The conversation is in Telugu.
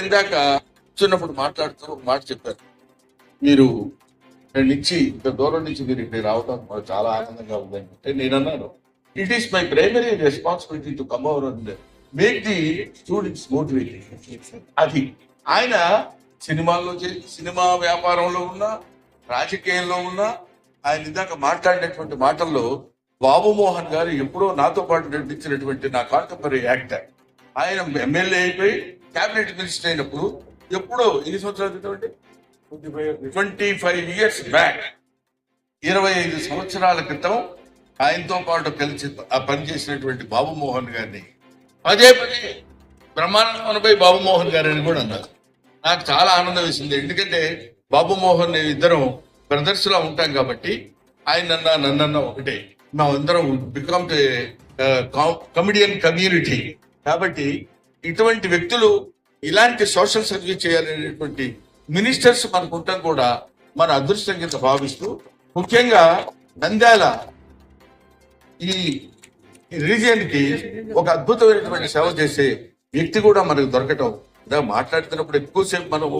ఇందాక కూర్చున్నప్పుడు మాట్లాడుతూ ఒక మాట చెప్పారు. మీరు ఇక్కడ నుంచి ఇంత దూరం నుంచి మీరు ఇక్కడ రావడం మాకు చాలా ఆనందంగా ఉందని అంటే నేను అన్నాను, it is my primary responsibility to come over and make the students motivated. అది ఆయన సినిమా వ్యాపారంలో ఉన్న, రాజకీయంలో ఉన్న, ఆయన ఇందాక మాట్లాడినటువంటి మాటల్లో బాబు మోహన్ గారు ఎప్పుడో నాతో పాటు నడిపించినటువంటి నా కాంటెంపరీ యాక్టర్. ఆయన ఎమ్మెల్యే అయిపోయి క్యాబినెట్ మినిస్టర్ అయినప్పుడు ఎప్పుడో ఎన్ని సంవత్సరాల క్రితం, 25 years బ్యాక్, 25 సంవత్సరాల క్రితం ఆయనతో పాటు కలిసి పనిచేసినటువంటి బాబు మోహన్ గారిని పదే బ్రహ్మానందపై బాబు మోహన్ గారు అని కూడా అన్నారు. నాకు చాలా ఆనందం వేసింది. ఎందుకంటే బాబు మోహన్ ఇద్దరం బ్రదర్స్ లా ఉంటాం కాబట్టి ఆయన నన్నన్న ఒకటే, మేమందరం బికమ్ కమిడియన్ కమ్యూనిటీ. కాబట్టి ఇటువంటి వ్యక్తులు ఇలాంటి సోషల్ సర్వీస్ చేయాలనేటువంటి మినిస్టర్స్ మనకు ఉండటం కూడా మన అదృష్టం కింద భావిస్తూ, ముఖ్యంగా నంద్యాల ఈ రీజియన్ కి ఒక అద్భుతమైనటువంటి సేవ చేసే వ్యక్తి కూడా మనకు దొరకటం. మాట్లాడుతున్నప్పుడు ఎక్కువసేపు మనము